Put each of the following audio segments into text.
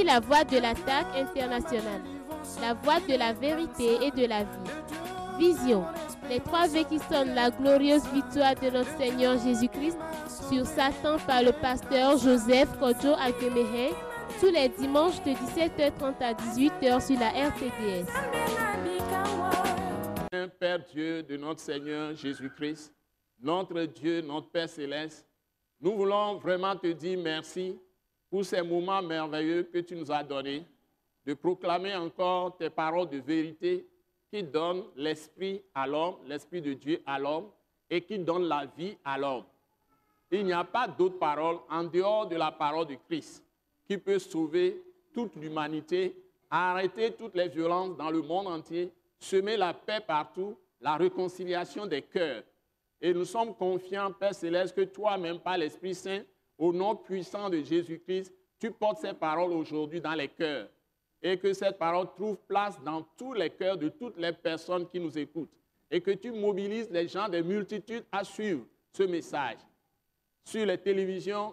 Voici la voie de l'attaque internationale, la voie de la vérité et de la vie. Vision. Les 3 V qui sonnent la glorieuse victoire de notre Seigneur Jésus-Christ sur Satan par le pasteur Joseph Kodjo Akemehe, tous les dimanches de 17h30 à 18h sur la RTDS. Père Dieu de notre Seigneur Jésus-Christ, notre Dieu, notre Père Céleste, nous voulons vraiment te dire merci pour ces moments merveilleux que tu nous as donnés, de proclamer encore tes paroles de vérité qui donnent l'esprit à l'homme, l'esprit de Dieu à l'homme, et qui donnent la vie à l'homme. Il n'y a pas d'autre parole en dehors de la parole de Christ qui peut sauver toute l'humanité, arrêter toutes les violences dans le monde entier, semer la paix partout, la réconciliation des cœurs. Et nous sommes confiants, Père Céleste, que toi-même, par l'Esprit Saint, au nom puissant de Jésus-Christ, tu portes ces paroles aujourd'hui dans les cœurs. Et que cette parole trouve place dans tous les cœurs de toutes les personnes qui nous écoutent. Et que tu mobilises les gens des multitudes à suivre ce message. Sur les télévisions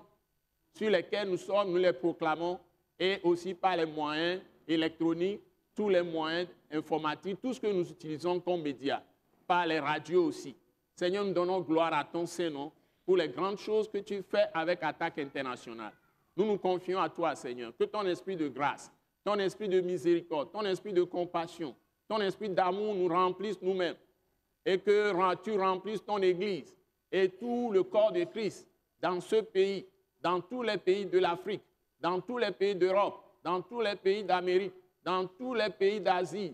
sur lesquelles nous sommes, nous les proclamons, et aussi par les moyens électroniques, tous les moyens informatiques, tout ce que nous utilisons comme médias, par les radios aussi. Seigneur, nous donnons gloire à ton Saint-Nom pour les grandes choses que tu fais avec Attaque Internationale. Nous nous confions à toi, Seigneur, que ton esprit de grâce, ton esprit de miséricorde, ton esprit de compassion, ton esprit d'amour nous remplisse nous-mêmes et que tu remplisses ton Église et tout le corps de Christ dans ce pays, dans tous les pays de l'Afrique, dans tous les pays d'Europe, dans tous les pays d'Amérique, dans tous les pays d'Asie,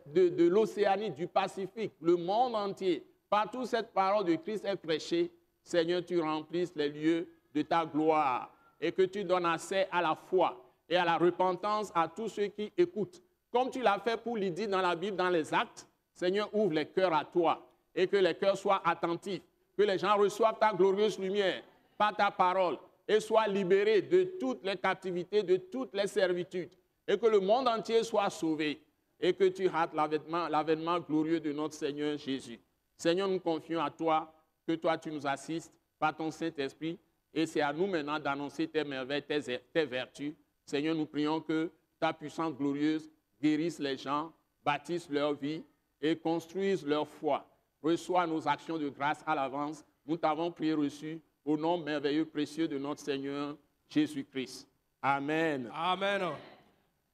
de l'Océanie, du Pacifique, le monde entier. Partout cette parole de Christ est prêchée, Seigneur, tu remplisses les lieux de ta gloire et que tu donnes accès à la foi et à la repentance à tous ceux qui écoutent. Comme tu l'as fait pour Lydie dans la Bible, dans les Actes, Seigneur, ouvre les cœurs à toi et que les cœurs soient attentifs, que les gens reçoivent ta glorieuse lumière par ta parole et soient libérés de toutes les captivités, de toutes les servitudes et que le monde entier soit sauvé et que tu hâtes l'avènement glorieux de notre Seigneur Jésus. Seigneur, nous confions à toi, que toi tu nous assistes par ton Saint-Esprit et c'est à nous maintenant d'annoncer tes merveilles, tes vertus. Seigneur, nous prions que ta puissance glorieuse guérisse les gens, bâtisse leur vie et construise leur foi. Reçois nos actions de grâce à l'avance. Nous t'avons prié reçu au nom merveilleux, précieux de notre Seigneur Jésus-Christ. Amen. Amen.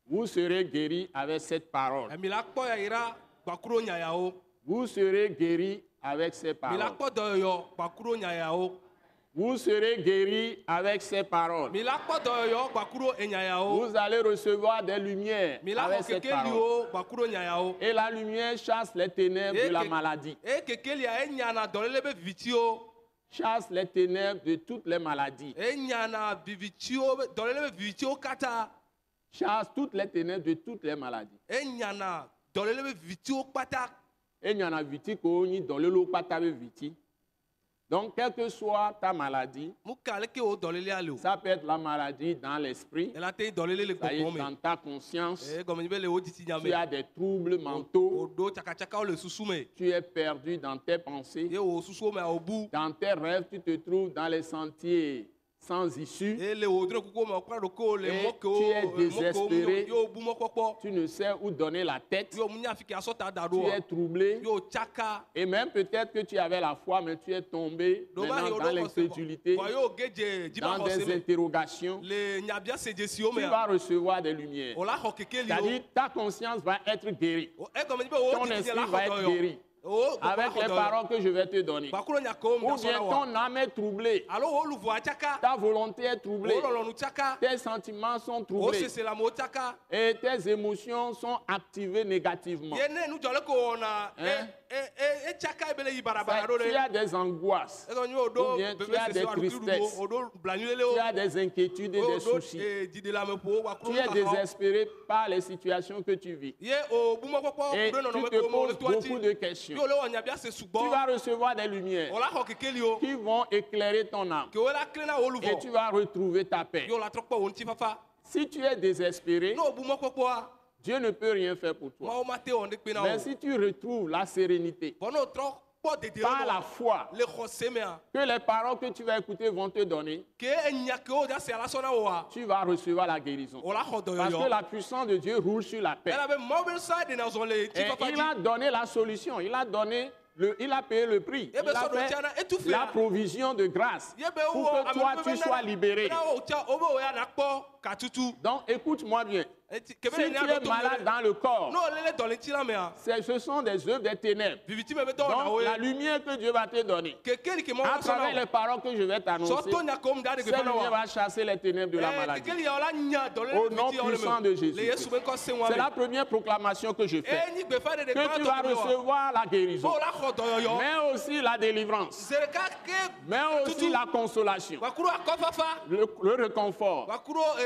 Vous serez guéris avec cette parole. Vous serez guéris avec ces paroles. Vous serez guéris avec ces paroles. Vous allez recevoir des lumières avec cette parole. Et la lumière chasse les ténèbres de la maladie. Chasse les ténèbres de toutes les maladies. Chasse toutes les ténèbres de toutes les maladies. Donc, quelle que soit ta maladie, ça peut être la maladie dans l'esprit, dans ta conscience, tu as des troubles mentaux, tu es perdu dans tes pensées, dans tes rêves, tu te trouves dans les sentiers sans issue, et tu es désespéré, tu ne sais où donner la tête, tu es troublé, et même peut-être que tu avais la foi, mais tu es tombé maintenant dans l'incrédulité, dans des interrogations, tu vas recevoir des lumières. C'est-à-dire ta conscience va être guérie, ton esprit va être guéri. Avec les paroles que je vais te donner. Ou bien ton âme est troublée. Ta volonté est troublée. Tes sentiments sont troublés. Et tes émotions sont activées négativement. Tu as des angoisses. Ou bien tu as des tristesses. Tu as des inquiétudes et des soucis. Tu es désespéré par les situations que tu vis. Et tu te poses beaucoup de questions. Tu vas recevoir des lumières qui vont éclairer ton âme. Et tu vas retrouver ta paix. Si tu es désespéré, Dieu ne peut rien faire pour toi. Mais si tu retrouves la sérénité, par la foi que les paroles que tu vas écouter vont te donner, tu vas recevoir la guérison. Parce que la puissance de Dieu roule sur la paix. Et il a donné la solution, il a payé le prix. Il a fait la provision de grâce pour que toi tu sois libéré. Donc écoute-moi bien. Si tu es malade dans le corps, ce sont des œuvres des ténèbres. Donc la lumière que Dieu va te donner, à travers les paroles que je vais t'annoncer, cette lumière va chasser les ténèbres de la maladie. Au nom puissant de Jésus. C'est la première proclamation que je fais. Que tu vas recevoir la guérison, mais aussi la délivrance, mais aussi la consolation, le réconfort.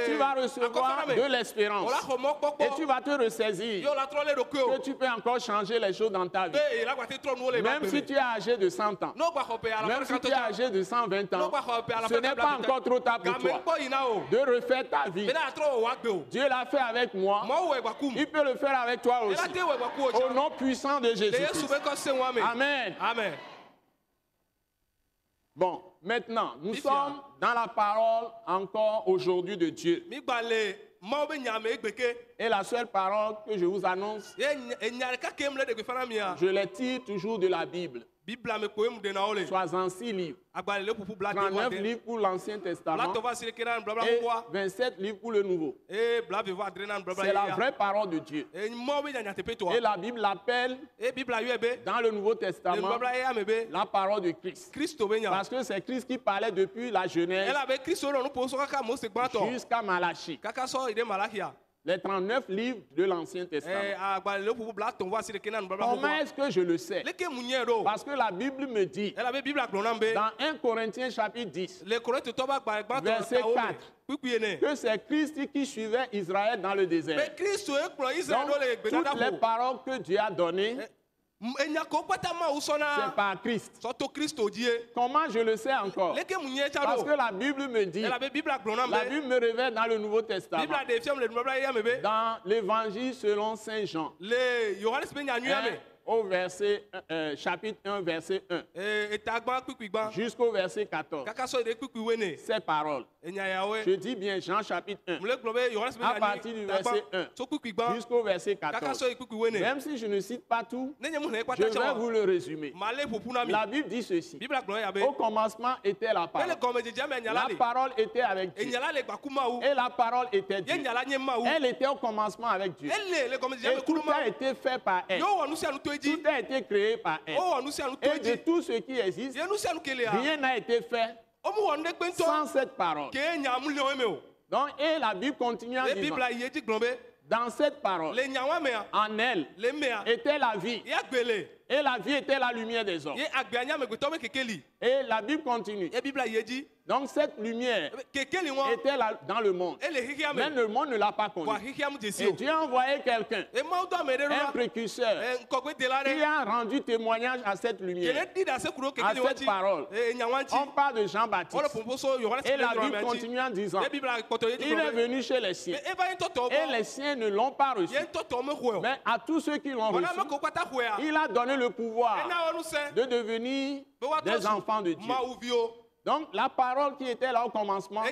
Tu vas recevoir de l'espérance. Et tu vas te ressaisir que tu peux encore changer les choses dans ta vie. Même si tu es âgé de 100 ans, même si tu es âgé de 120 ans, ce n'est pas encore trop tard pour toi de refaire ta vie. Dieu l'a fait avec moi, il peut le faire avec toi aussi. Au nom puissant de Jésus-Christ. Amen. Amen. Bon, maintenant, nous sommes dans la parole encore aujourd'hui de Dieu. Et la seule parole que je vous annonce, je les tire toujours de la Bible. 66 livres, 39 livres pour l'Ancien Testament et 27 livres pour le Nouveau. C'est la vraie parole de Dieu. Et la Bible l'appelle dans le Nouveau Testament la parole de Christ. Parce que c'est Christ qui parlait depuis la Genèse jusqu'à Malachie. Les 39 livres de l'Ancien Testament. Comment est-ce que je le sais? Parce que la Bible me dit, dans 1 Corinthiens chapitre 10, verset 4, que c'est Christ qui suivait Israël dans le désert. Donc, toutes les paroles que Dieu a données, c'est par Christ. Comment je le sais encore? Parce que la Bible me dit, la Bible me révèle dans le Nouveau Testament, dans l'évangile selon Saint Jean, au verset, chapitre 1, verset 1 jusqu'au verset 14. Ces paroles. Je dis bien Jean chapitre 1, à partir du verset 1 jusqu'au verset 14. Même si je ne cite pas tout, je vais vous le résumer. La Bible dit ceci. Au commencement était la parole. La parole était avec Dieu. Et la parole était Dieu. Elle était au commencement avec Dieu. Et tout a été fait par elle. Tout a été créé par elle. Et de tout ce qui existe, rien n'a été fait sans cette parole. Donc, et la Bible continue en disant, dans cette parole, en elle était la vie. Et la vie était la lumière des hommes. Et la Bible continue. Donc cette lumière était là dans le monde. Mais le monde ne l'a pas connue. Et Dieu a envoyé quelqu'un, un précurseur, qui a rendu témoignage à cette lumière, à cette parole. On parle de Jean-Baptiste. Et la Bible continue en disant, il est venu chez les siens. Et les siens ne l'ont pas reçu. Mais à tous ceux qui l'ont reçu, il a donné le pouvoir de devenir des enfants de Dieu. Donc la parole qui était là au commencement a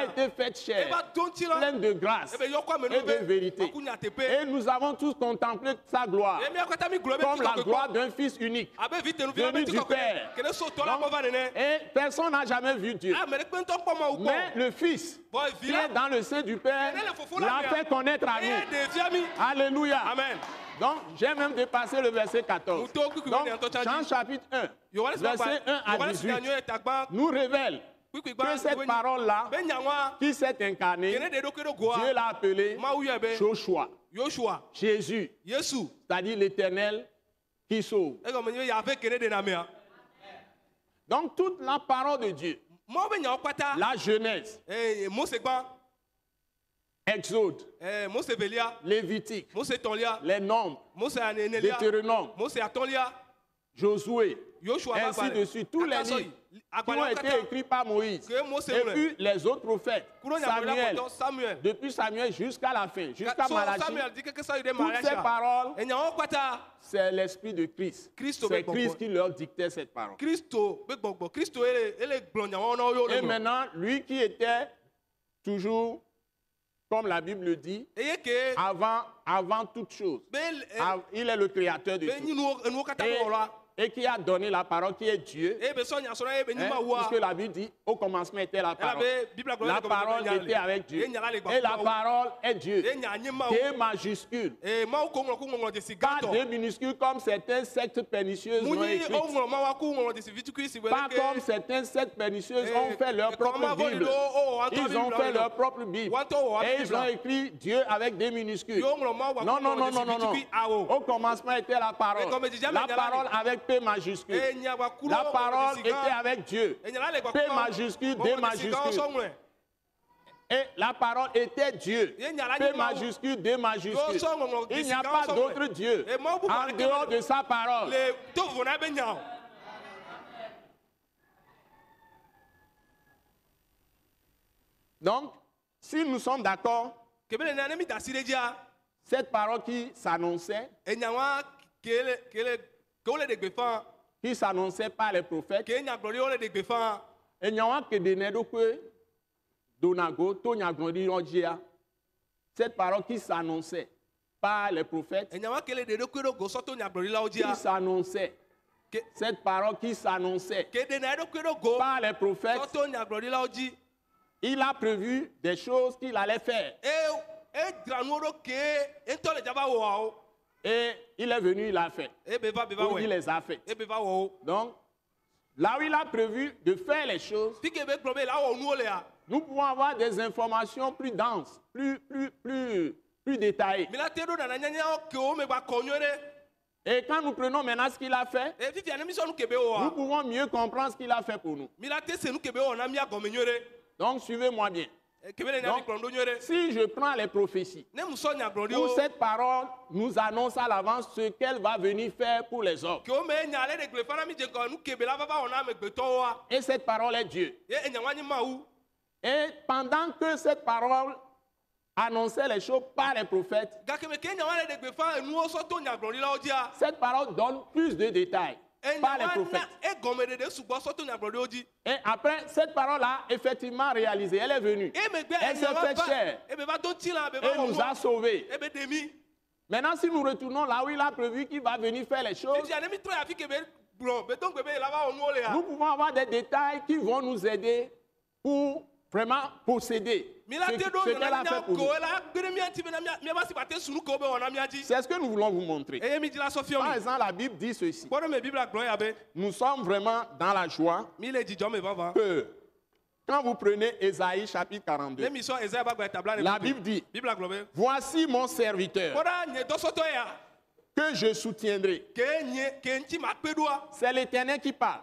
été faite chair, pleine de grâce et de vérité. Et nous avons tous contemplé sa gloire, comme la gloire d'un fils unique, venu du Père. Donc, et personne n'a jamais vu Dieu. Mais le Fils, qui est dans le sein du Père, l'a fait connaître à nous. Alléluia. Amen. Donc, j'ai même dépassé le verset 14. Donc, Jean chapitre 1, verset 1 à 18, nous révèle que cette parole-là, qui s'est incarnée, Dieu l'a appelée Joshua, Jésus, c'est-à-dire l'Éternel qui sauve. Donc, toute la parole de Dieu, la Genèse, Exode, Lévitique, les Nombres, Deutéronome, Josué, Yoshua ainsi Babale. de suite. Tous les Akaso, livres qui ont Agbala été Kata. écrits par Moïse. Que Mose Et voulait. puis les autres prophètes, Kuro Nyabola Samuel, Koto, Samuel. depuis Samuel jusqu'à la fin, jusqu'à So Malachie, Samuel dit que ça, il est toutes ces mariage. paroles, Et Nyawo Kwata. c'est l'esprit de Christ. Christo C'est be Christ gbogbo. qui leur dictait cette parole. Christo, be gbogbo. Christo, elle est blonde. Nyawo no yo Et le. maintenant, lui qui était toujours, comme la Bible le dit, Et que. avant toute chose, il est le créateur de Ben tout. ni nou kata ko la. Et qui a donné la parole qui est Dieu. E be so nya so na e be ni Hein, ma wa. puisque la Bible dit, au commencement était la parole. Bible La parole était avec Dieu. Et la parole est Dieu. E nya anyi ma. D majuscule. E ma ko ngolo de si Pas gato. D minuscule comme certaines sectes pernicieuses l'ont Muni écrit. o ngolo ma wa ko ngolo de si vitu si Pas comme certaines sectes pernicieuses ont fait leur propre Bible. Ils ont fait leur propre Bible. Et ils ont écrit Dieu avec des minuscules. Non, non, non, non, non, non. Au commencement était la parole. La parole avec P majuscule. La parole était avec Dieu. P majuscule, D majuscule. Et la parole était Dieu. P majuscule, D majuscule. Il n'y a pas d'autre Dieu en dehors de sa parole. Donc, si nous sommes d'accord, cette parole qui s'annonçait par les prophètes, et nyawa kedene dokwe donago to nyaglori ojia. Cette parole qui s'annonçait par les prophètes, qui s'annonçait, cette parole qui s'annonçait par les prophètes, il a prévu des choses qu'il allait faire. Et il est venu, il l'a fait. Ou il les a fait. Donc, là où il a prévu de faire les choses, nous pouvons avoir des informations plus denses, plus détaillées. Et quand nous prenons maintenant ce qu'il a fait, nous pouvons mieux comprendre ce qu'il a fait pour nous. Donc, suivez-moi bien. Donc, si je prends les prophéties, où cette parole nous annonce à l'avance ce qu'elle va venir faire pour les hommes. Et cette parole est Dieu. Et pendant que cette parole annonçait les choses par les prophètes, cette parole donne plus de détails par les prophètes. Et après, cette parole-là, effectivement réalisée, elle est venue. Elle s'est fait chair. Elle nous a sauvés. Maintenant, si nous retournons là où il a prévu qu'il va venir faire les choses, nous pouvons avoir des détails qui vont nous aider pour vraiment posséder ce qu'elle a fait pour nous. C'est ce que nous voulons vous montrer. Par exemple, la Bible dit ceci. Nous sommes vraiment dans la joie que quand vous prenez Ésaïe chapitre 42, la Bible dit, voici mon serviteur que je soutiendrai. C'est l'Éternel qui parle,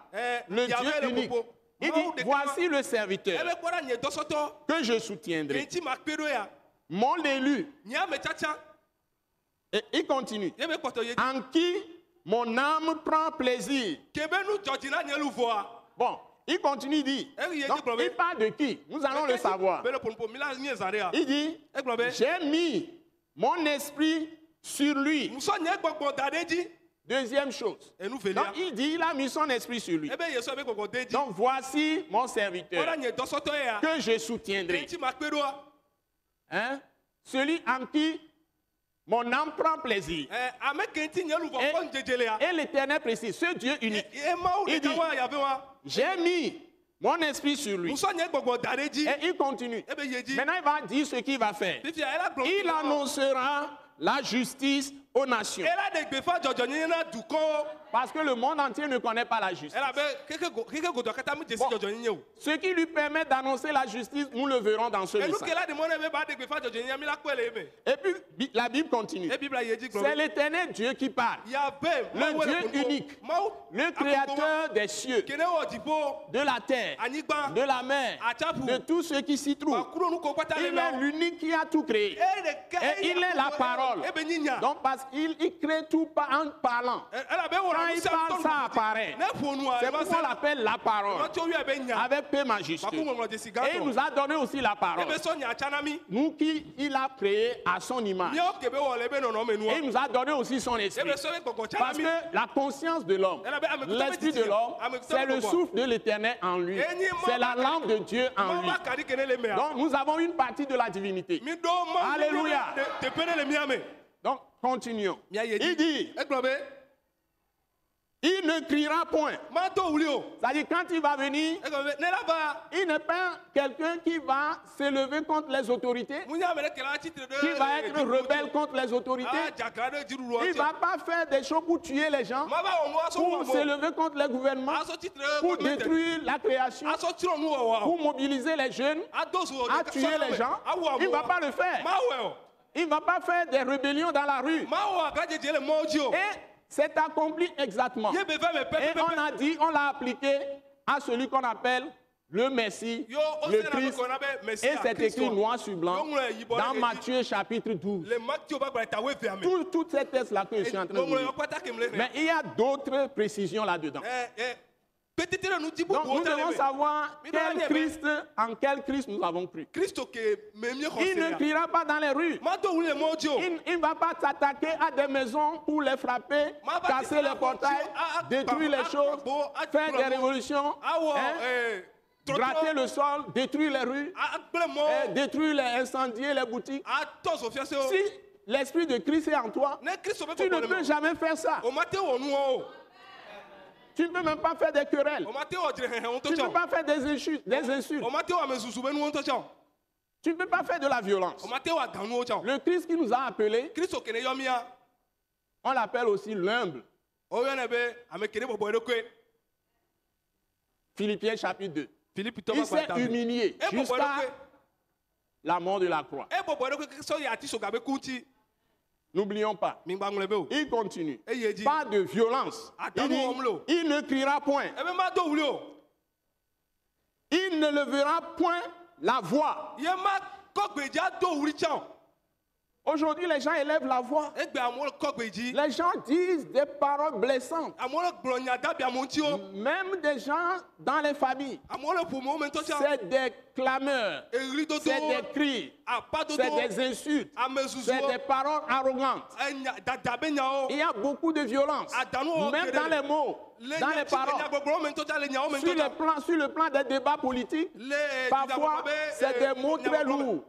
le Dieu unique. Il dit, voici le serviteur que je soutiendrai, mon élu. Et il continue, en qui mon âme prend plaisir. Bon, il continue, il dit, donc, il parle de qui? Nous allons le savoir. Il dit, j'ai mis mon esprit sur lui. Deuxième chose. Donc, il dit, il a mis son esprit sur lui. Donc, voici mon serviteur que je soutiendrai. Hein? Celui en qui mon âme prend plaisir. Et l'Éternel précise, ce Dieu unique. Il dit, j'ai mis mon esprit sur lui. Et il continue. Maintenant, il va dire ce qu'il va faire. Il annoncera la justice aux nations. Parce que le monde entier ne connaît pas la justice. Bon, ce qui lui permet d'annoncer la justice, nous le verrons dans ce message. Et puis, la Bible continue. C'est l'Éternel Dieu qui parle. Le Dieu unique. Le créateur des cieux, de la terre, de la mer, de tout ce qui s'y trouve. Il est l'unique qui a tout créé. Et il est la parole. Donc, parce qu'il crée tout en parlant. quand il parle, ça apparaît. C'est pourquoi on l'appelle la parole, avec P majuscule. Et il nous a donné aussi la parole. Nous qui il a créé à son image. Et il nous a donné aussi son esprit. Parce que la conscience de l'homme, l'esprit de l'homme, c'est le souffle de l'éternel en lui. C'est la langue de Dieu en lui. Donc nous avons une partie de la divinité. Alléluia. Donc continuons. Il dit, il ne criera point. C'est-à-dire quand il va venir, il n'est pas quelqu'un qui va s'élever contre les autorités, qui va être rebelle contre les autorités. Il ne va pas faire des choses pour tuer les gens, pour s'élever contre les gouvernements, pour détruire la création, pour mobiliser les jeunes, à tuer les gens. Il ne va pas le faire. Il ne va pas faire des rébellions dans la rue. Et c'est accompli exactement. Et on a dit, on l'a appliqué à celui qu'on appelle le Messie, le Christ. Et c'est écrit noir sur blanc dans Matthieu chapitre 12. Tout ces textes-là que je suis en train de lire. Mais il y a d'autres précisions là-dedans. Donc nous devons savoir en quel Christ nous avons cru. Il ne criera pas dans les rues. Il ne va pas s'attaquer à des maisons pour les frapper, casser les portails, détruire les choses, faire des révolutions, gratter le sol, détruire les rues, détruire les incendier les boutiques. Si l'esprit de Christ est en toi, tu ne peux jamais faire ça. Tu ne peux même pas faire des querelles. Tu ne peux pas faire des insultes. Tu ne peux pas faire de la violence. Le Christ qui nous a appelés, on l'appelle aussi l'humble. Philippiens chapitre 2. Il s'est humilié jusqu'à la mort de la croix. N'oublions pas. Il continue. Pas de violence. Il ne criera point. Il ne levera point la voix. Aujourd'hui, les gens élèvent la voix. Les gens disent des paroles blessantes. Même des gens dans les familles. C'est des clameurs. C'est des cris. C'est des insultes. C'est des paroles arrogantes. Il y a beaucoup de violence. Même dans les mots. Dans les paroles. Sur le plan des débats politiques, parfois c'est des mots très lourds.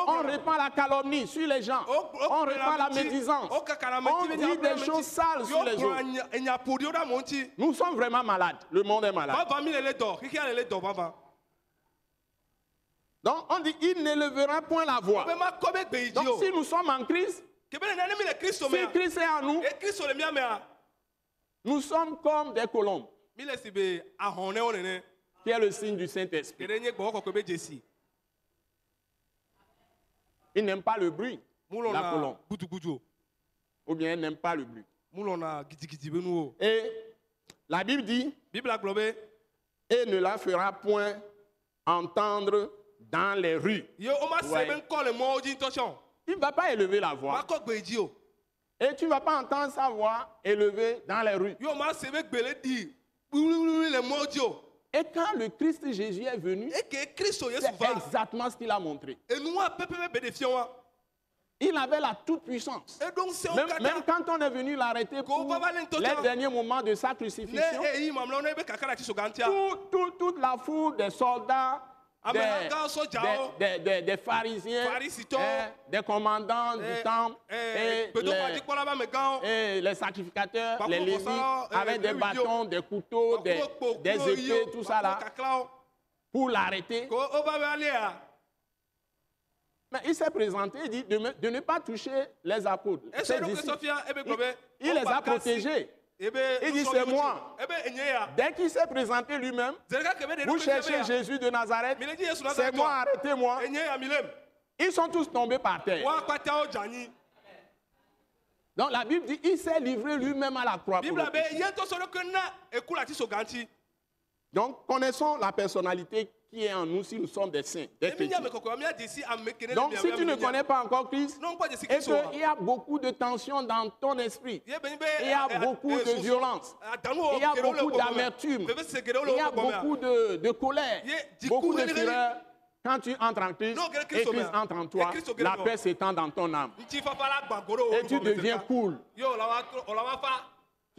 On répand la calomnie sur les gens. On répand la médisance. On dit des choses sales sur les autres. Nous sommes vraiment malades. Le monde est malade. Donc on dit il ne lèvera point la voix. Donc si nous sommes en Christ, si Christ est en nous, nous sommes comme des colombes, qui est le signe du Saint-Esprit. Il n'aime pas le bruit, la colombe. Ou bien il n'aime pas le bruit. Et la Bible dit, et ne la fera point entendre dans les rues. Ouais. Il ne va pas élever la voix. Et tu ne vas pas entendre sa voix élevée dans les rues. Et quand le Christ Jésus est venu, c'est exactement ce qu'il a montré. Il avait la toute-puissance. Même quand on est venu l'arrêter pour les derniers moments de sa crucifixion, toute la foule des soldats, des pharisiens, des commandants du temple, et les sacrificateurs, les lévites, avec des bâtons, des couteaux, des épées, tout ça là, pour l'arrêter. Mais il s'est présenté et dit de ne pas toucher les apôtres. Il les a protégés. Il dit c'est moi. Dès qu'il s'est présenté lui-même, vous cherchez Jésus de Nazareth, c'est moi, arrêtez-moi. Ils sont tous tombés par terre. Donc la Bible dit il s'est livré lui-même à la croix. Pour Donc, connaissons la personnalité qui est en nous si nous sommes des saints, des chrétiens. Donc, si tu ne connais pas encore Christ, et qu'il y a beaucoup de tension dans ton esprit, il y a beaucoup de violence, il y a beaucoup d'amertume, il y a beaucoup de colère, beaucoup de fureur. Quand tu entres en Christ et Christ entre en toi, la paix s'étend dans ton âme. Et tu deviens cool. Tu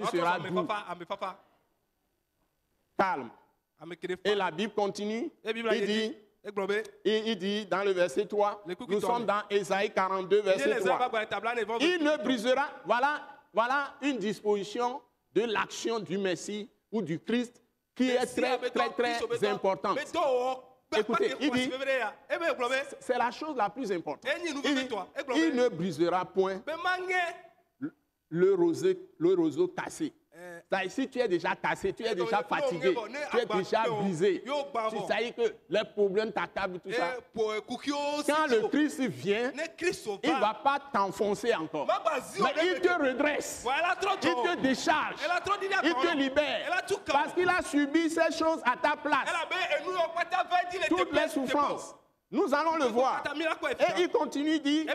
seras doux, calme. Et la Bible continue, il dit dans le verset 3, nous sommes dans Ésaïe 42, verset 3. Il ne brisera, voilà une disposition de l'action du Messie ou du Christ qui est très, très, très importante. Écoutez, il dit, c'est la chose la plus importante. Il ne brisera point le roseau cassé. Si tu es déjà cassé, tu es déjà fatigué, tu es déjà brisé, tu sais que les problèmes t'accablent, tout ça. Quand le Christ vient, il ne va pas t'enfoncer encore. Mais il te redresse, il te décharge, il te libère. Parce qu'il a subi ces choses à ta place. Toutes les souffrances, nous allons le voir. Et il continue, dit,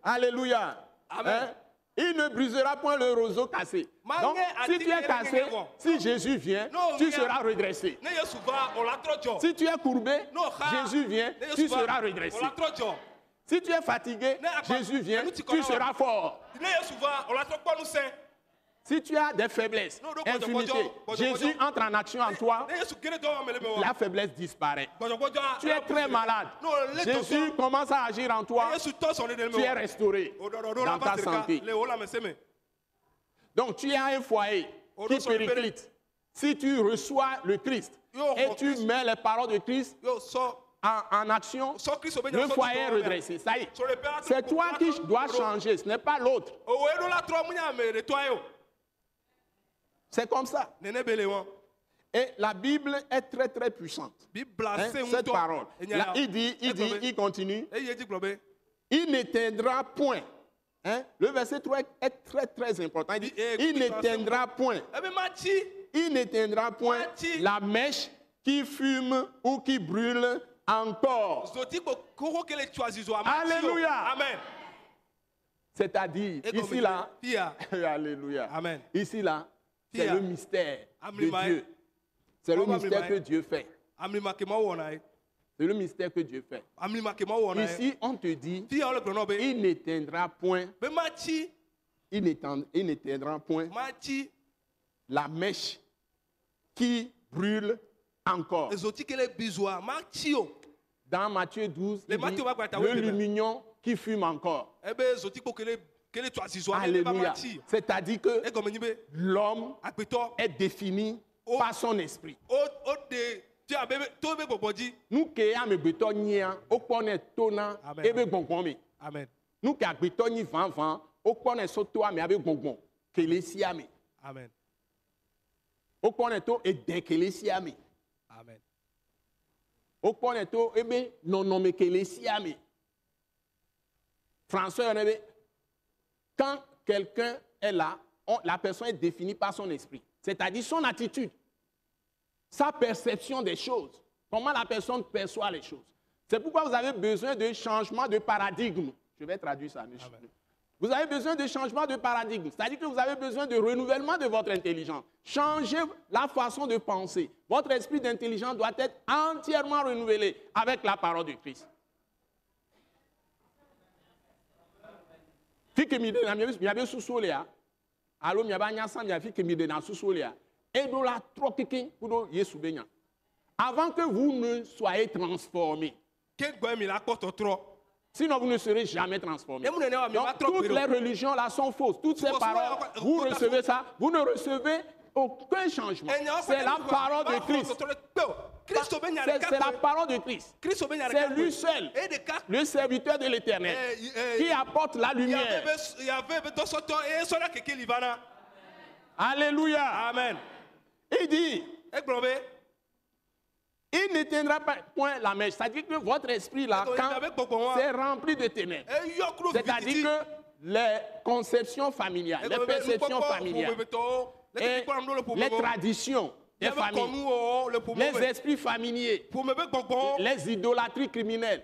Alléluia. Hein? Il ne brisera point le roseau cassé. Donc, si tu es cassé, si Jésus vient, tu seras redressé. Si tu es courbé, Jésus vient, tu seras redressé. Si tu es fatigué, Jésus vient, tu seras fort. Si tu as des faiblesses, infirmités, Jésus entre en action en toi, la faiblesse disparaît. Tu es très malade, Jésus commence à agir en toi, tu es restauré dans ta santé. Donc tu as un foyer qui périclite. Si tu reçois le Christ et tu mets les paroles de Christ en action, le foyer est redressé. Ça y est. C'est toi qui dois changer, ce n'est pas l'autre. C'est comme ça. Et la Bible est très très puissante. Cette parole. Là, il continue. Il n'éteindra point. Le verset 3 est très très important. Il dit, il n'éteindra point. Il n'éteindra point la mèche qui fume ou qui brûle encore. Alléluia. Amen. C'est-à-dire, ici là, alléluia. Amen. Ici là, c'est le mystère de Dieu. C'est le mystère que Dieu fait. C'est le mystère que Dieu fait. Ici, on te dit, il n'éteindra point, il n'éteindra point la mèche qui brûle encore. Dans Matthieu 12, il dit, le lumignon qui fume encore. Alléluia. C'est-à-dire que l'homme est défini par son esprit. Nous qui sommes bétonniers, nous connaissons ebe gongon. Nous qui sommes bétonniers vent, nous connaissons toi mais avec gongon. Kelesiame. Amen. Nous connaissons et dekelesiame. Amen. Nous connaissons ebe non nommé kelesiame. François, quand quelqu'un est là, la personne est définie par son esprit. C'est-à-dire son attitude, sa perception des choses, comment la personne perçoit les choses. C'est pourquoi vous avez besoin de changement de paradigme. Je vais traduire ça. Vous avez besoin de changement de paradigme. C'est-à-dire que vous avez besoin de renouvellement de votre intelligence. Changez la façon de penser. Votre esprit d'intelligence doit être entièrement renouvelé avec la parole de Christ. Et avant que vous ne soyez transformés. Sinon, vous ne serez jamais transformés. Donc, toutes les religions là sont fausses. Toutes ces paroles, vous recevez ça, vous ne recevez aucun changement. C'est la parole de Christ. C'est la parole de Christ. C'est lui seul, le serviteur de l'Éternel, qui apporte la lumière. Alléluia. Amen. Il dit, il n'éteindra pas point la mèche. C'est-à-dire que votre esprit là, quand c'est rempli de ténèbres, c'est-à-dire que les conceptions familiales, les perceptions familiales, et les traditions des familles, les esprits familiers, les idolâtries criminelles,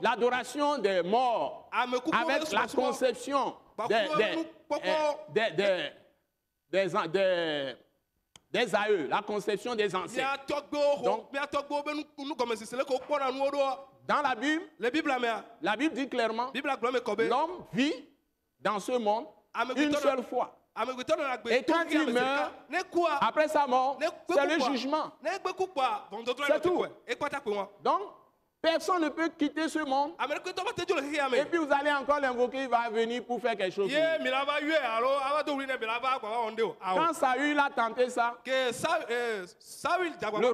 l'adoration des morts, avec la conception des aïeux, la conception des anciens. Donc, dans la Bible dit clairement, l'homme vit dans ce monde une seule fois. Et quand il meurt, après sa mort, c'est le jugement. C'est tout. Donc, personne ne peut quitter ce monde. Et puis vous allez encore l'invoquer, il va venir pour faire quelque chose. Quand Saül a tenté ça, le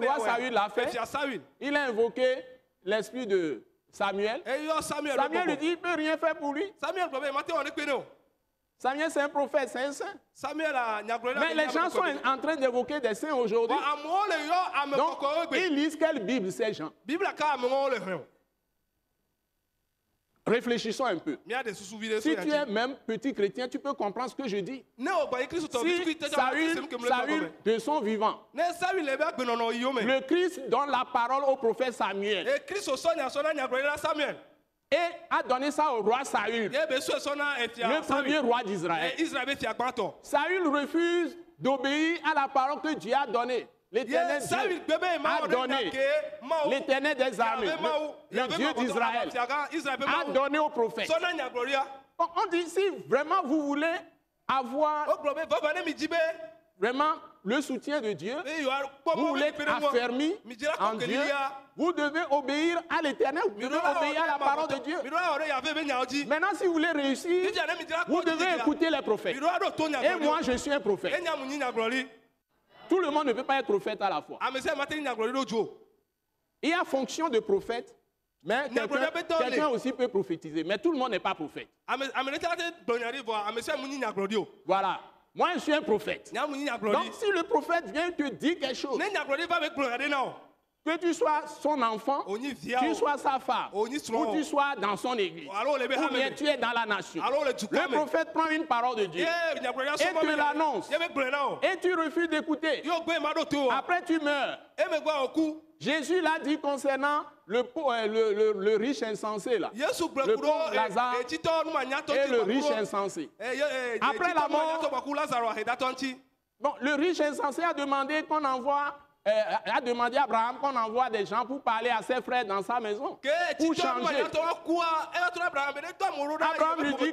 roi Saül l'a fait. Il a invoqué l'esprit de Samuel. Samuel lui dit, il ne peut rien faire pour lui. Samuel, c'est un prophète, c'est un saint. Mais les gens sont en train d'évoquer des saints aujourd'hui. Donc, ils lisent quelle Bible, ces gens? Réfléchissons un peu. Si tu es même petit chrétien, tu peux comprendre ce que je dis. Si Saül, de son vivant, le Christ donne la parole au prophète Samuel. Et a donné ça au roi Saül, le premier roi d'Israël. Saül refuse d'obéir à la parole que Dieu a donnée. L'éternel Dieu a donné, l'éternel des armées, le Dieu d'Israël, a donné au prophète. On dit, si vraiment vous voulez avoir vraiment le soutien de Dieu, vous voulez être affermi en Dieu, vous devez obéir à l'Éternel, vous devez obéir à la parole de Dieu. Maintenant, si vous voulez réussir, vous devez écouter les prophètes. Et moi, je suis un prophète. Tout le monde ne peut pas être prophète à la fois. Il y a fonction de prophète, mais quelqu'un aussi peut prophétiser. Mais tout le monde n'est pas prophète. Voilà. Moi, je suis un prophète. Donc, si le prophète vient te dire quelque chose, que tu sois son enfant, tu sois sa femme, ou tu sois dans son église, ou bien tu es dans la nation, le prophète prend une parole de Dieu et te l'annonce, et tu refuses d'écouter. Après, tu meurs. Jésus l'a dit concernant le riche insensé, là. Le pauvre Lazare et le riche insensé. Après la mort, bon, le riche insensé a demandé qu'on envoie, a demandé à Abraham qu'on envoie des gens pour parler à ses frères dans sa maison, pour changer. Abraham lui dit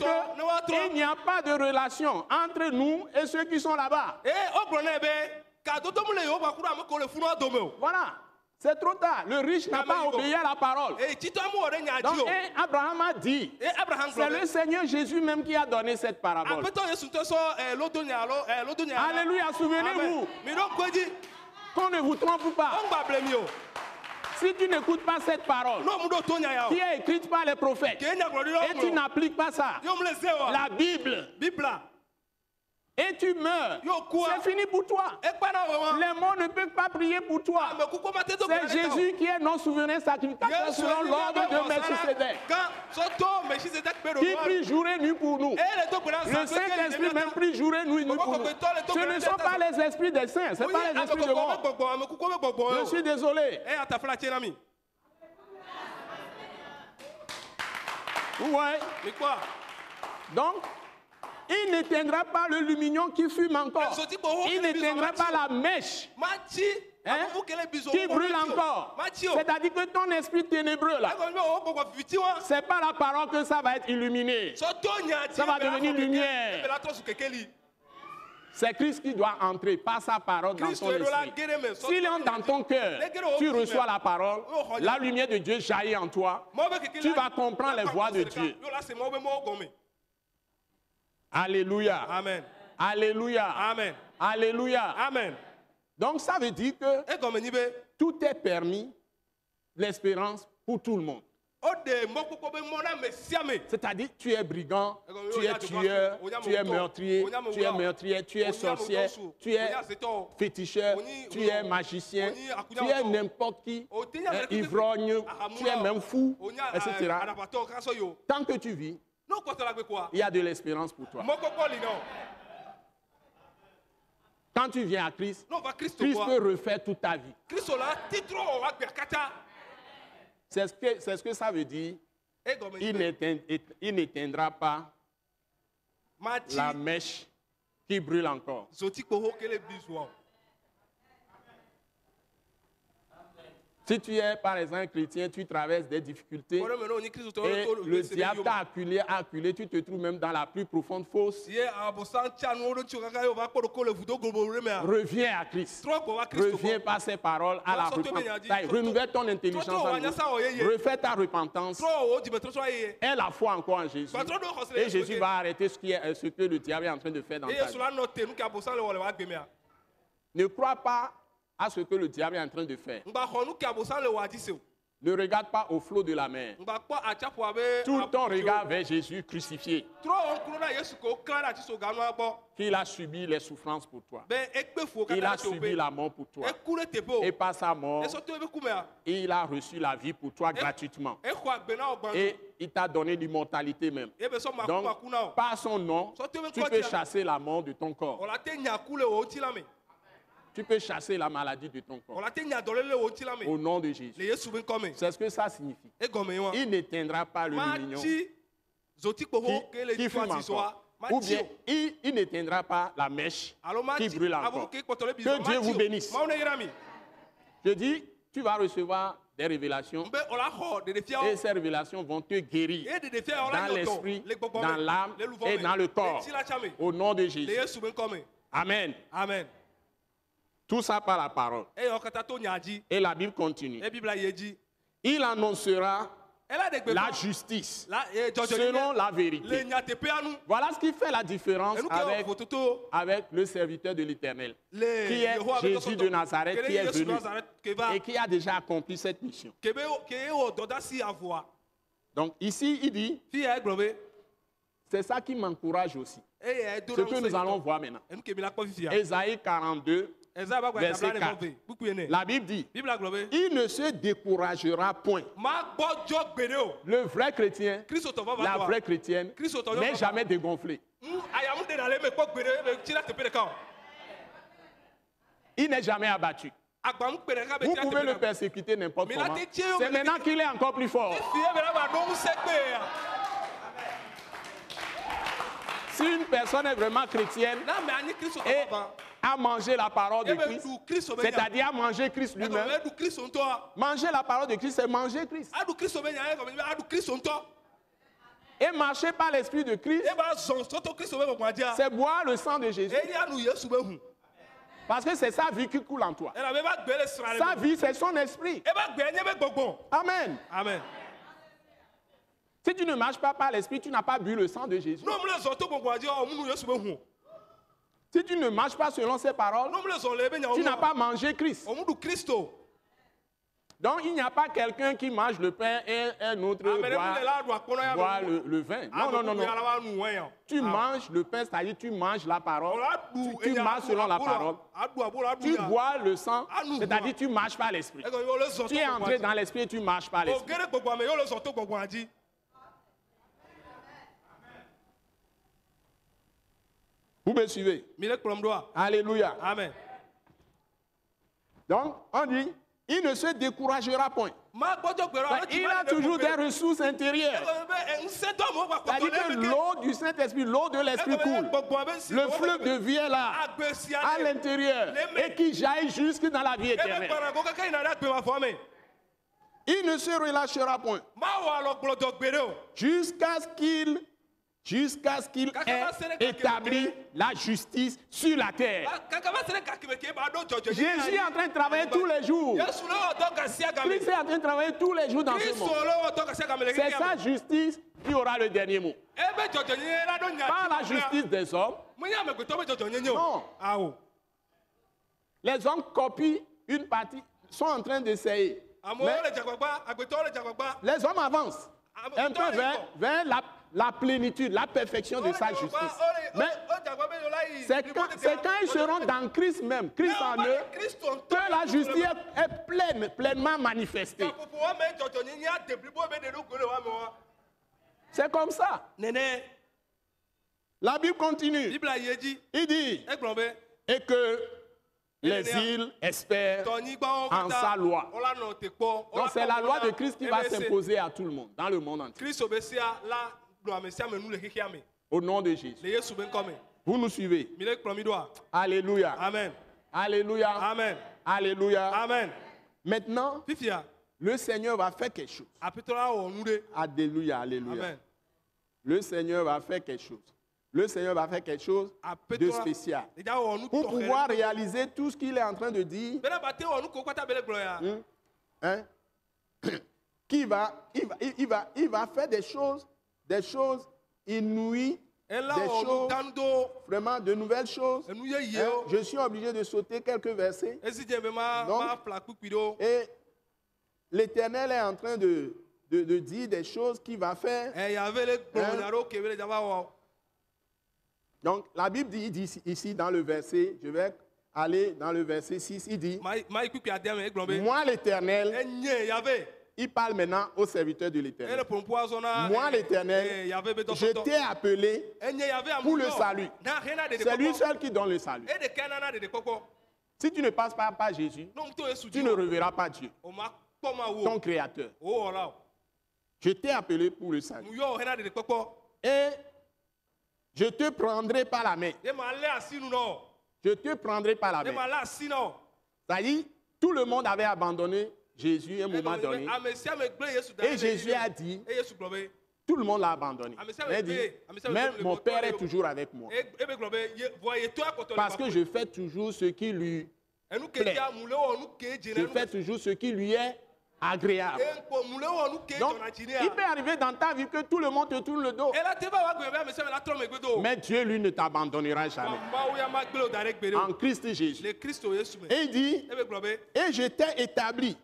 qu'il n'y a pas de relation entre nous et ceux qui sont là-bas. Voilà. C'est trop tard. Le riche n'a pas obéi à la parole. Donc, Abraham a dit, c'est le Seigneur Jésus même qui a donné cette parabole. Alléluia, souvenez-vous. Qu'on ne vous trompe pas. Si tu n'écoutes pas cette parole qui est écrite par les prophètes et tu n'appliques pas ça, la Bible, et tu meurs, c'est fini pour toi. Les morts ne peuvent pas prier pour toi. C'est Jésus qui est notre souverain sacrificateur selon l'ordre de Melchisédek, qui prie jour et nuit pour nous. Le Saint-Esprit même prie jour et nuit pour nous. Ce ne sont pas les esprits des saints, ce ne sont pas les esprits de mort. Je suis désolé. Ouais. Donc, il n'éteindra pas le lumignon qui fume encore. Il n'éteindra pas la mèche qui brûle encore. C'est-à-dire que ton esprit ténébreux, là, c'est pas la parole que ça va être illuminé. Ça va devenir lumière. C'est Christ qui doit entrer par sa parole dans ton esprit. S'il entre dans ton cœur, tu reçois la parole, la lumière de Dieu jaillit en toi, tu vas comprendre les voies de Dieu. Alléluia. Amen. Alléluia. Amen. Alléluia. Amen. Donc ça veut dire que tout est permis, l'espérance pour tout le monde. C'est-à-dire tu es brigand, tu es tueur, tu es meurtrier, tu es sorcière, tu es féticheur, tu es magicien, tu es n'importe qui, ivrogne, tu es même fou, etc. Tant que tu vis, il y a de l'espérance pour toi. Quand tu viens à Christ, Non, va Christ Christ quoi. peut refaire toute ta vie. Christ là, titre wa kata. C'est ce que ça veut dire. Et comme Il n'éteindra pas Mati la mèche qui brûle encore. zoti ko kele bizwa. Si tu es, par exemple, chrétien, tu traverses des difficultés Ora meno ni Christ to et to le diable t'a acculé, tu te trouves même dans la plus profonde fosse. Ye abosan chanu ro chuka yo va ko le vudo gobo remea. Reviens à Christ. Trop ko wa Christ. Reviens par ces paroles à la repentance. Renouvelle ton intelligence en lui. Refais ta repentance. Trop o di metro so ye. Aie la foi encore en Jésus. Et Jésus va arrêter ce que le diable est en train de faire dans ta Et vie. cela note nous ki abosan le wa gbemea. Ne crois pas à ce que le diable est en train de faire. Ngba ko nu ki abosan le wa di se. Ne regarde pas au flot de la mer. Ngba po achapo abe. Tout ton regard vers Jésus crucifié, Trop on kunu na Yesu ko klara ti so ganu agbo. qu'il a subi les souffrances pour toi. Ben ekpe fo Il kata a subi la mort pour toi. E kure tepo. Et par sa mort, E so to be kumea. il a reçu la vie pour toi gratuitement. E ko agbena ogban. Et il t'a donné l'immortalité même. E be so ma Donc, ku kuna o. par son nom, tu peux chasser la mort de ton corps. On la te nya kule o ti la me. Tu peux chasser la maladie de ton On corps. la te nya dolele o ti la me. Au nom de Jésus. Le Yesu ben come. C'est ce que ça signifie. E gome yo. Il n'éteindra pas le lumignon Mati zoti ko ho ke le qui ti fume fa ti so encore. a. Ou bien, il n'éteindra pas la mèche Alors qui brûle encore. Que Dieu vous bénisse. Ma on irami. Je dis, tu vas recevoir des révélations Mbe on la ho de defia. et ces révélations vont te guérir E de defia on la dans l'esprit, Le gbogbo. dans l'âme et dans le corps. Ti la chame. Au nom de Le Jésus. Yesu ben come. Amen. Amen. Tout ça par la parole. E yo kata to nya ji. Et la Bible continue. E Bible ye ji. Il annoncera Elle a des la justice La selon la le vérité. nya te pe anu. Voilà ce qui fait la différence Et nous avec, qui photo avec le serviteur de l'Éternel, qui est Jésus de Nazareth, qui est venu et qui a déjà accompli cette mission. Donc ici, il dit, c'est ça qui m'encourage aussi. Ce que nous allons voir maintenant. Ésaïe 42, verset 4. La Bible dit, il ne se découragera point. Le vrai chrétien, la vraie chrétienne, n'est jamais dégonflé. Il n'est jamais abattu. Vous pouvez le persécuter n'importe comment. C'est maintenant qu'il est encore plus fort. Si une personne est vraiment chrétienne et a mangé la parole de Christ, c'est-à-dire a mangé Christ lui-même, manger la parole de Christ, c'est manger Christ. Et marcher par l'esprit de Christ, c'est boire le sang de Jésus. Parce que c'est sa vie qui coule en toi. Sa vie, c'est son esprit. Amen. Amen. Si tu ne marches pas par l'esprit, tu n'as pas bu le sang de Jésus. Si tu ne marches pas selon ses paroles, tu n'as pas mangé Christ. Donc il n'y a pas quelqu'un qui mange le pain et un autre boit le vin. Non, non, non, non. Tu manges le pain, c'est-à-dire tu manges la parole. Tu marches selon la parole. Tu bois le sang, c'est-à-dire tu marches par l'esprit. Tu es entré dans l'esprit et tu marches par l'esprit. Vous me suivez? Alléluia. Amen. Donc, on dit, il ne se découragera point. Il a toujours des ressources intérieures. C'est-à-dire que l'eau du Saint-Esprit, l'eau de l'Esprit coule. Le fleuve de vie est là, à l'intérieur, et qui jaillit jusque dans la vie éternelle. Il ne se relâchera point jusqu'à ce qu'il ait établi la justice sur la terre. Jésus est en train de travailler tous les jours. Christ est en train de travailler tous les jours dans ce monde. C'est sa justice qui aura le dernier mot. Pas la justice des hommes. Non. Les hommes copient une partie, sont en train d'essayer. Mais les hommes avancent un peu vers la plénitude, la perfection de sa justice. Mais c'est quand ils seront dans Christ même, Christ en eux, que la justice est pleinement manifestée. C'est comme ça. La Bible continue. Il dit, et que les îles espèrent en sa loi. Donc c'est la loi de Christ qui va s'imposer à tout le monde, dans le monde entier. Au nom de Jésus. Vous nous suivez. Alléluia. Amen. Alléluia. Amen. Alléluia. Amen. Maintenant, le Seigneur va faire quelque chose. Alléluia. Alléluia. Amen. Le Seigneur va faire quelque chose. Le Seigneur va faire quelque chose de spécial. Pour pouvoir réaliser tout ce qu'il est en train de dire, hein, il va faire des choses inouïes, des choses, vraiment de nouvelles choses. Hein, je suis obligé de sauter quelques versets. Donc, et l'Éternel est en train de dire des choses qu'il va faire. Hein. Donc, la Bible dit ici dans le verset, je vais aller dans le verset 6, il dit, moi l'Éternel, il parle maintenant aux serviteurs de l'Éternel. Moi l'Éternel, je t'ai appelé pour le salut. C'est lui seul qui donne le salut. Si tu ne passes pas par Jésus, tu ne reverras pas Dieu, ton Créateur. Je t'ai appelé pour le salut. Et je te prendrai par la main. Je te prendrai par la main. C'est-à-dire, tout le monde avait abandonné Jésus à un moment donné. Et Jésus a dit, tout le monde l'a abandonné. Il a dit, même mon Père est toujours avec moi. Parce que je fais toujours ce qui lui plaît. Je fais toujours ce qui lui est agréable. Donc, il peut arriver dans ta vie que tout le monde te tourne le dos. Mais Dieu, lui, ne t'abandonnera jamais. En Christ Jésus. Et il dit, et je t'ai établi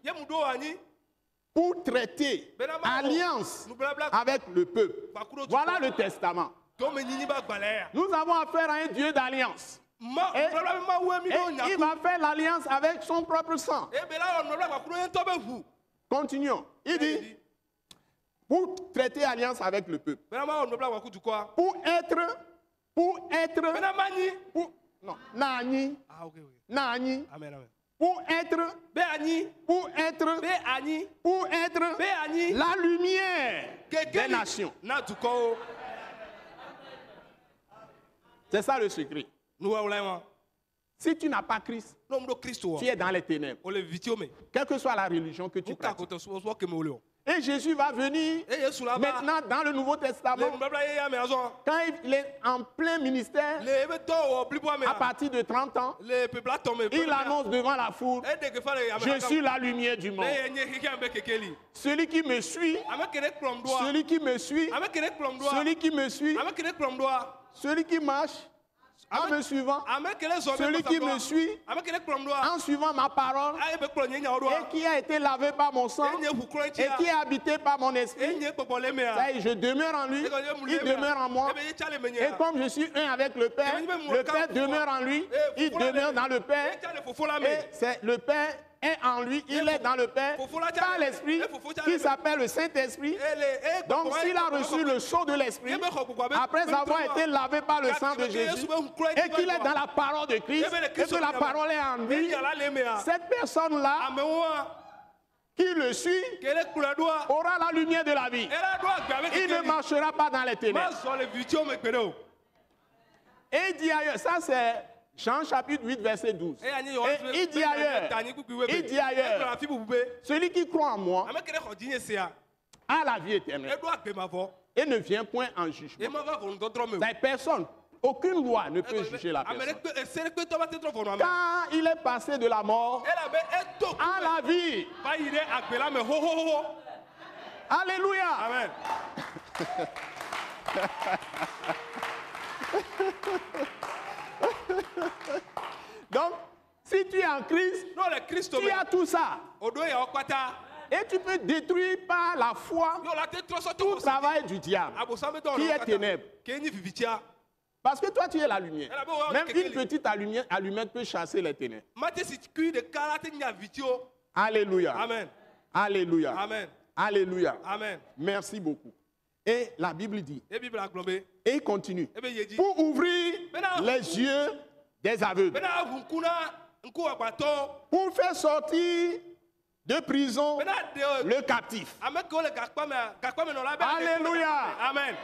pour traiter alliance avec le peuple. Voilà le testament. Nous avons affaire à un Dieu d'alliance. Et il va faire l'alliance avec son propre sang. Continuons. Il dit, pour traiter alliance avec le peuple. Pour être, non, Nani. Nani. Pour être la lumière des nations. C'est ça le secret. Si tu n'as pas Christ, tu es dans les ténèbres. Quelle que soit la religion que tu pratiques. Et Jésus va venir maintenant dans le Nouveau Testament. Quand il est en plein ministère, à partir de 30 ans, il annonce devant la foule, je suis la lumière du monde. Celui qui me suit, celui qui me suit, celui qui me suit, celui qui marche, en me suivant, celui qui me suit, en suivant ma parole, et qui a été lavé par mon sang, et qui est habité par mon esprit, je demeure en lui, il demeure en moi, et comme je suis un avec le Père demeure en lui, il demeure dans le Père, et c'est le Père est en lui, il est dans le Père, par l'Esprit, qui s'appelle le Saint-Esprit. Donc s'il a reçu le sceau de l'Esprit, après avoir été lavé par le sang de Jésus, et qu'il est dans la parole de Christ, et que la parole est en lui, cette personne-là, qui le suit, aura la lumière de la vie. Il ne marchera pas dans les ténèbres. Et il dit ailleurs, ça c'est Jean chapitre 8, verset 12. Et il dit ailleurs, celui qui croit en moi a la vie éternelle et ne vient point en jugement. Personne, aucune loi ne peut juger la personne. Car il est passé de la mort à la vie. Alléluia. Amen. Donc, si tu es en Christ, tu as tout ça. Et tu peux détruire par la foi tout travail du diable, qui est ténèbres. Parce que toi, tu es la lumière. Même une petite allumette peut chasser les ténèbres. Alléluia. Amen. Alléluia. Amen. Alléluia. Amen. Merci beaucoup. Et la Bible dit, et il continue, Et pour ouvrir les yeux des aveugles. Bena hunkuna nku agbato. Pour faire sortir de prison Bena de le captif. ameko le gakpame no la be. Alléluia. Amen.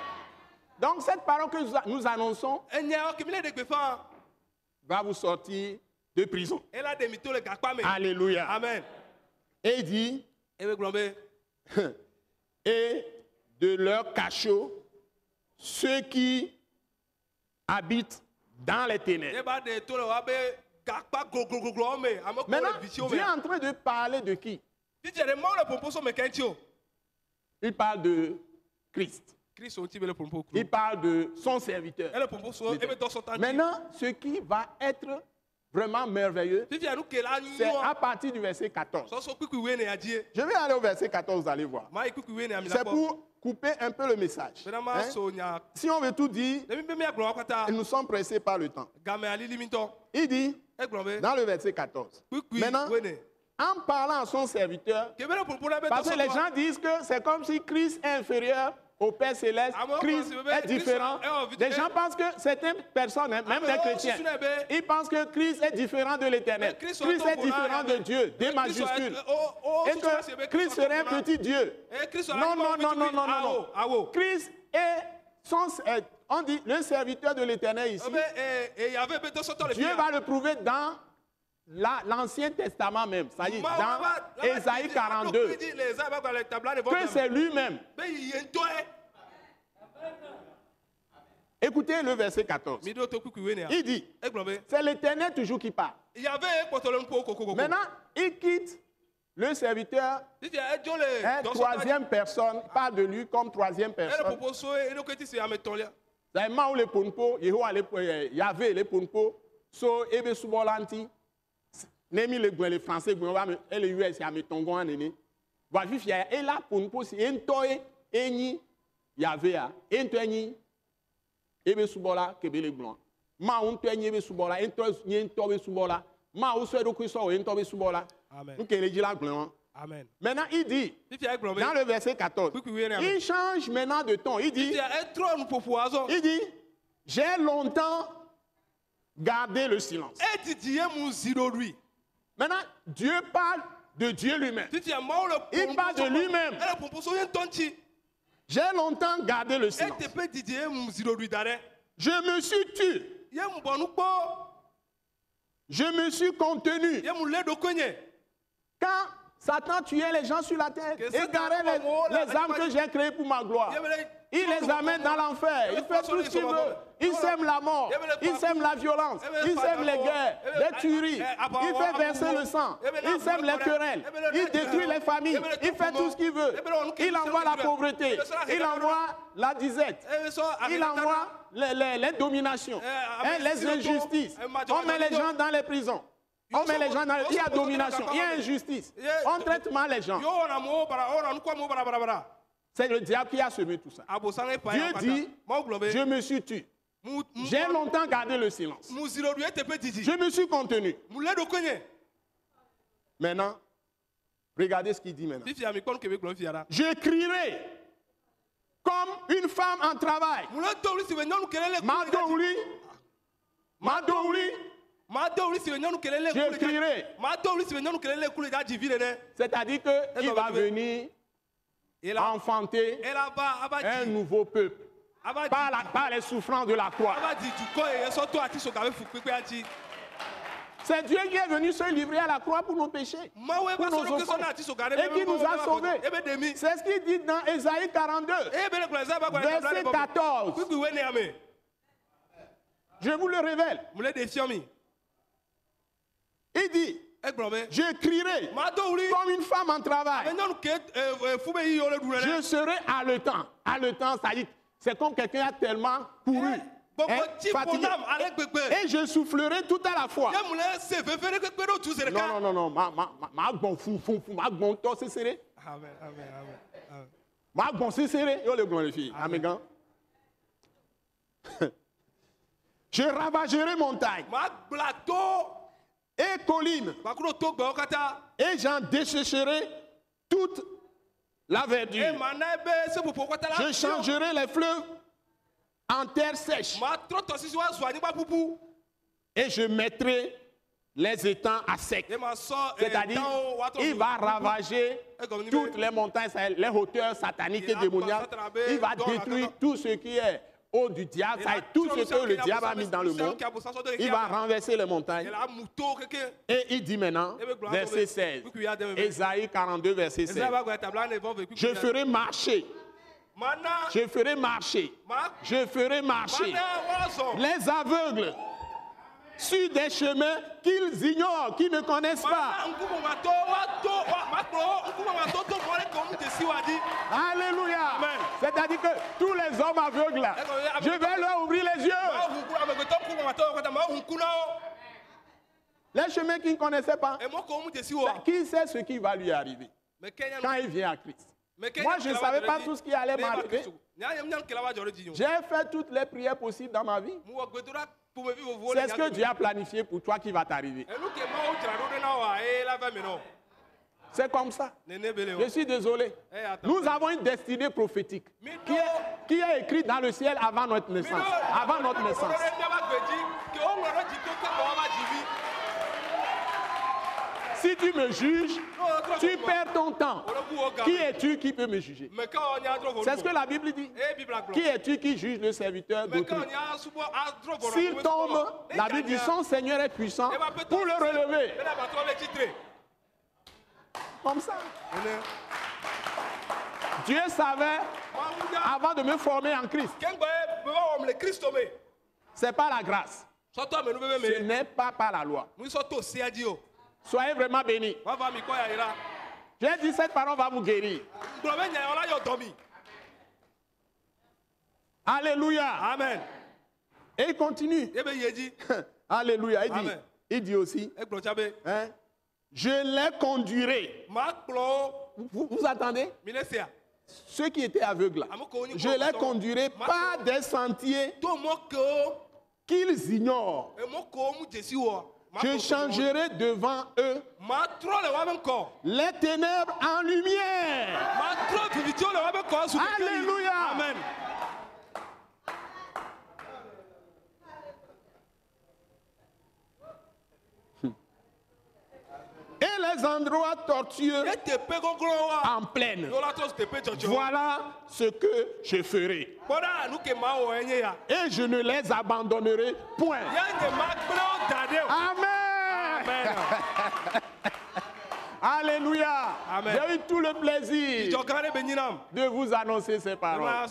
Donc cette parole que nous annonçons Enya okimile de gbefa. va vous sortir de prison. Ela de mito le gakpame. Alléluia. Amen. Et il dit, Ewe glombe. et de leur cachot, ceux qui habitent dans les ténèbres. Eba de to le wa be gakpa glo me. Ameko Maintenant, le visio Dieu me. est en train de parler de qui? Si tu es mort le pomposo me kentio. Il parle de Christ. Christ on tibele pompo. Il parle de son serviteur. Elle pomposo ebe to son tanti. Maintenant, ce qui va être vraiment merveilleux, Si tu es nous que la c'est à partir du verset 14. so so kwiku we ne adie. Je vais aller au verset 14, vous allez voir. Ma kwiku we ne amila C'est pour couper un peu le message. Vraiment Hein? so nya. Si on veut tout dire, Demi be me aglo akwata. nous sommes pressés par le temps. Game ali limito. Il dit, E glombe. dans le verset 14, Kwiku maintenant, we ne. en parlant à son serviteur, Kebele pompo la be parce to que les gens disent que c'est comme si Christ est inférieur au Père Céleste, Christ est différent. Les gens pensent que certaines personnes, hein, même des chrétiens, ils pensent que Christ est différent de l'éternel. Christ est différent de Dieu, des majuscules. Et que Christ serait un petit Dieu. Non, non, non, non, non, non, non. Christ est, on dit, le serviteur de l'éternel ici. Dieu va le prouver dans l'Ancien Testament même, c'est-à-dire dans Ésaïe 42, que c'est lui-même. Écoutez le verset 14. Il dit, c'est l'Éternel toujours qui parle. Maintenant, il quitte le serviteur, troisième personne, il parle de lui comme troisième personne. C'est Mao le ponpo, Yahvé le ponpo, so ebe subolanti. Nemi le gwen le français gwen wa e le US ya metongo anene. Wa fifia e la ponpo si entoe enyi Yahvé a, ento enyi ebe subola kebe le gwen. Ma unto enyi ebe subola, ento be subola. Ma o so do kwiso ento be subola. Amen. Nous kele di la gwen. Amen. Maintenant il dit dans le verset 14. Il change maintenant de ton. Il dit j'ai longtemps gardé le silence. Maintenant, Dieu parle de Dieu lui-même. Il parle de lui-même. J'ai longtemps gardé le silence. Je me suis tu. Je me suis contenu. Quand Satan tuait les gens sur la terre, égarait les âmes que j'ai créées pour ma gloire. Il les amène dans l'enfer. Il fait tout ce qu'il veut. Il sème la mort. Il sème la violence. Il sème les guerres, les tueries. Il fait verser le sang. Il sème les querelles. Il détruit les familles. Il fait tout ce qu'il veut. Il envoie la pauvreté. Il envoie la disette. Il envoie les dominations, les injustices. On met les gens dans les prisons. On met les gens dans... Il y a domination, il y a injustice. On traite mal les gens. C'est le diable qui a semé tout ça. Dieu dit, je me suis tué. J'ai longtemps gardé le silence. Je me suis contenu. Maintenant, regardez ce qu'il dit maintenant. Je crierai comme une femme en travail. Je crierai. C'est-à-dire qu'il va venir enfanter un nouveau peuple par les souffrances de la croix. C'est Dieu qui est venu se livrer à la croix pour nos péchés, pour nos offenses, et qui nous a sauvés. C'est ce qu'il dit dans Ésaïe 42, verset 14. Je vous le révèle. Il dit, je crierai comme une femme en travail. Je serai haletant. Haletant, c'est comme quelqu'un a tellement couru, fatigué. Et je soufflerai tout à la fois. Non, non, non, ma bon fou, ma bon to c'est serré. Ma bon c'est serré. Yo le glorifie. Amen. Je ravagerai montagne et collines, et j'en dessécherai toute la verdure. Je changerai les fleuves en terre sèche et je mettrai les étangs à sec. C'est-à-dire, il va ravager toutes les montagnes, les hauteurs sataniques et démoniaques. Il va détruire tout ce qui est haut du diable, tout ce que le diable a mis dans le monde. Il va renverser les montagnes. Et il dit maintenant, verset 16, Ésaïe 42, verset 16, je ferai marcher. Je ferai marcher. Je ferai marcher les aveugles sur des chemins qu'ils ignorent, qu'ils ne connaissent pas. Alléluia. C'est-à-dire que tous les hommes aveugles, là, je vais leur ouvrir les yeux. Les chemins qu'ils ne connaissaient pas. Qui sait ce qui va lui arriver quand il vient à Christ? Moi, je ne savais pas tout ce qui allait m'arriver. J'ai fait toutes les prières possibles dans ma vie. C'est ce que Dieu a planifié pour toi qui va t'arriver. C'est comme ça. Je suis désolé. Nous avons une destinée prophétique qui est écrite dans le ciel avant notre naissance. Avant notre naissance. Si tu me juges, tu perds ton temps. Qui es-tu qui peut me juger? C'est ce que la Bible dit. Qui es-tu qui juge le serviteur d'autrui? S'il tombe, la Bible dit son Seigneur est puissant pour le relever. Comme ça. Dieu savait avant de me former en Christ. C'est pas la grâce. Ce n'est pas par la loi. Soyez vraiment bénis. J'ai dit cette parole va vous guérir. Alléluia. Amen. Et il continue. Alléluia. Il dit aussi, hein, je les conduirai. Vous attendez? Ceux qui étaient aveugles, je les conduirai par des sentiers qu'ils ignorent. Je changerai devant eux les ténèbres en lumière. Alléluia. Amen. Et les endroits tortueux en plaine. Voilà ce que je ferai. Et je ne les abandonnerai point. Amen. Alléluia. J'ai eu tout le plaisir de vous annoncer ces paroles.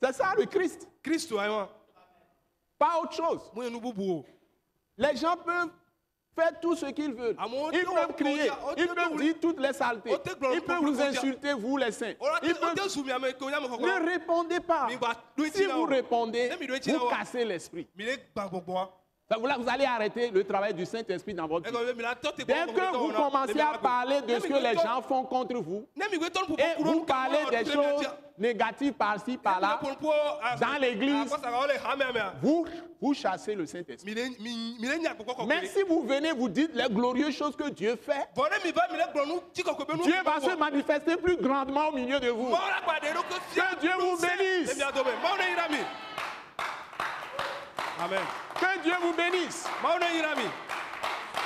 C'est ça le Christ. Pas autre chose. Les gens peuvent faire tout ce qu'ils veulent. Ils peuvent crier, ils peuvent dire toutes les saletés. Ils peuvent vous insulter, vous les saints. Ne répondez pas. Si vous répondez, vous cassez l'esprit. Vous allez arrêter le travail du Saint-Esprit dans votre vie. Dès que vous commencez à parler de ce que les gens font contre vous, et vous parlez des choses négatives par-ci, par-là, dans l'église, vous chassez le Saint-Esprit. Mais si vous venez, vous dites les glorieuses choses que Dieu fait, Dieu va se manifester plus grandement au milieu de vous. Que Dieu vous bénisse. Amen. Que Dieu vous bénisse.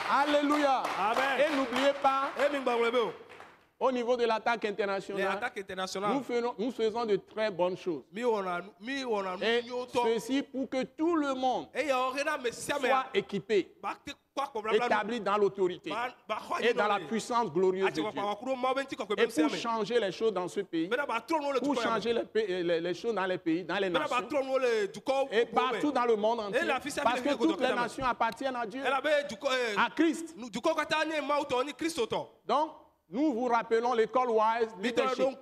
Alléluia. Amen. Et n'oubliez pas, au niveau de l'attaque internationale, nous faisons de très bonnes choses. Et ceci pour que tout le monde soit équipé, établi dans l'autorité et dans la puissance glorieuse de Dieu. Et pour changer les choses dans ce pays, pour changer les choses dans les pays, dans les nations, et partout dans le monde entier, parce que toutes les nations appartiennent à Dieu, à Christ. Donc, nous vous rappelons l'école Wise Leadership. Donc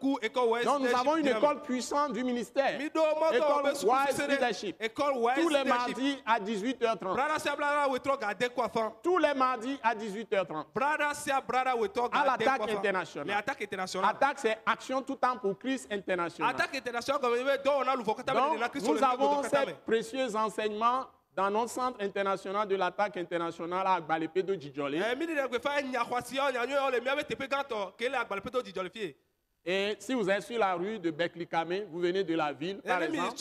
nous avons une école puissante du ministère. École Wise Leadership. Tous les mardis à 18h30. Tous les mardis à 18h30. À l'attaque internationale. Attaque, c'est Action tout temps pour Christ international. Donc nous avons cette précieuse enseignement dans notre centre international de l'attaque internationale à Agbalepedo Djidjolé. Et si vous êtes sur la rue de Beklikame, vous venez de la ville, par exemple.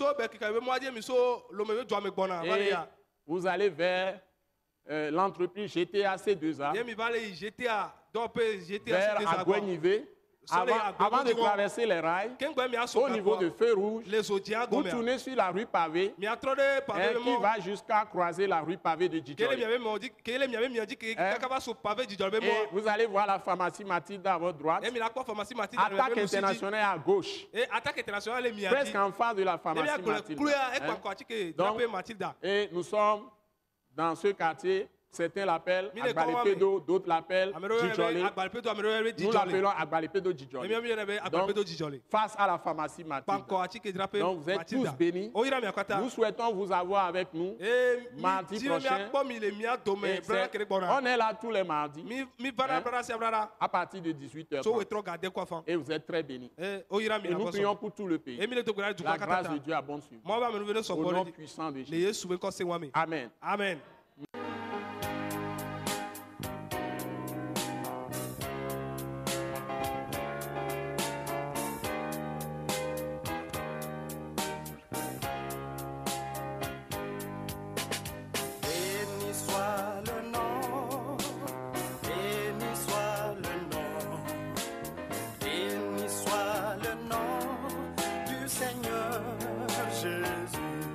Et vous allez vers l'entreprise GTA C2A, Ye mi va aller GTA, donc GTA vers c'est des Agouenivé. Avant de traverser les rails, au niveau de feu rouge, vous tournez sur la rue pavée qui va jusqu'à croiser la rue pavée de Djidjoli. Et vous allez voir la pharmacie Mathilde à votre droite. Attaque internationale à gauche, presque en face de la pharmacie Mathilde. Donc, et nous sommes dans ce quartier. Certains l'appellent Agbalepedo, d'autres l'appellent Djidjoli. Nous l'appelons Agbalepedo Djidjoli. Donc, face à la pharmacie Mathilde. Donc, vous êtes tous bénis. Nous souhaitons vous avoir avec nous mardi prochain. On est là tous les mardis à partir de 18h. Et vous êtes très bénis. Et nous prions pour tout le pays. La grâce de Dieu abonde sur vous. Au nom puissant de Jésus. Amen. Amen. Seigneur Jésus.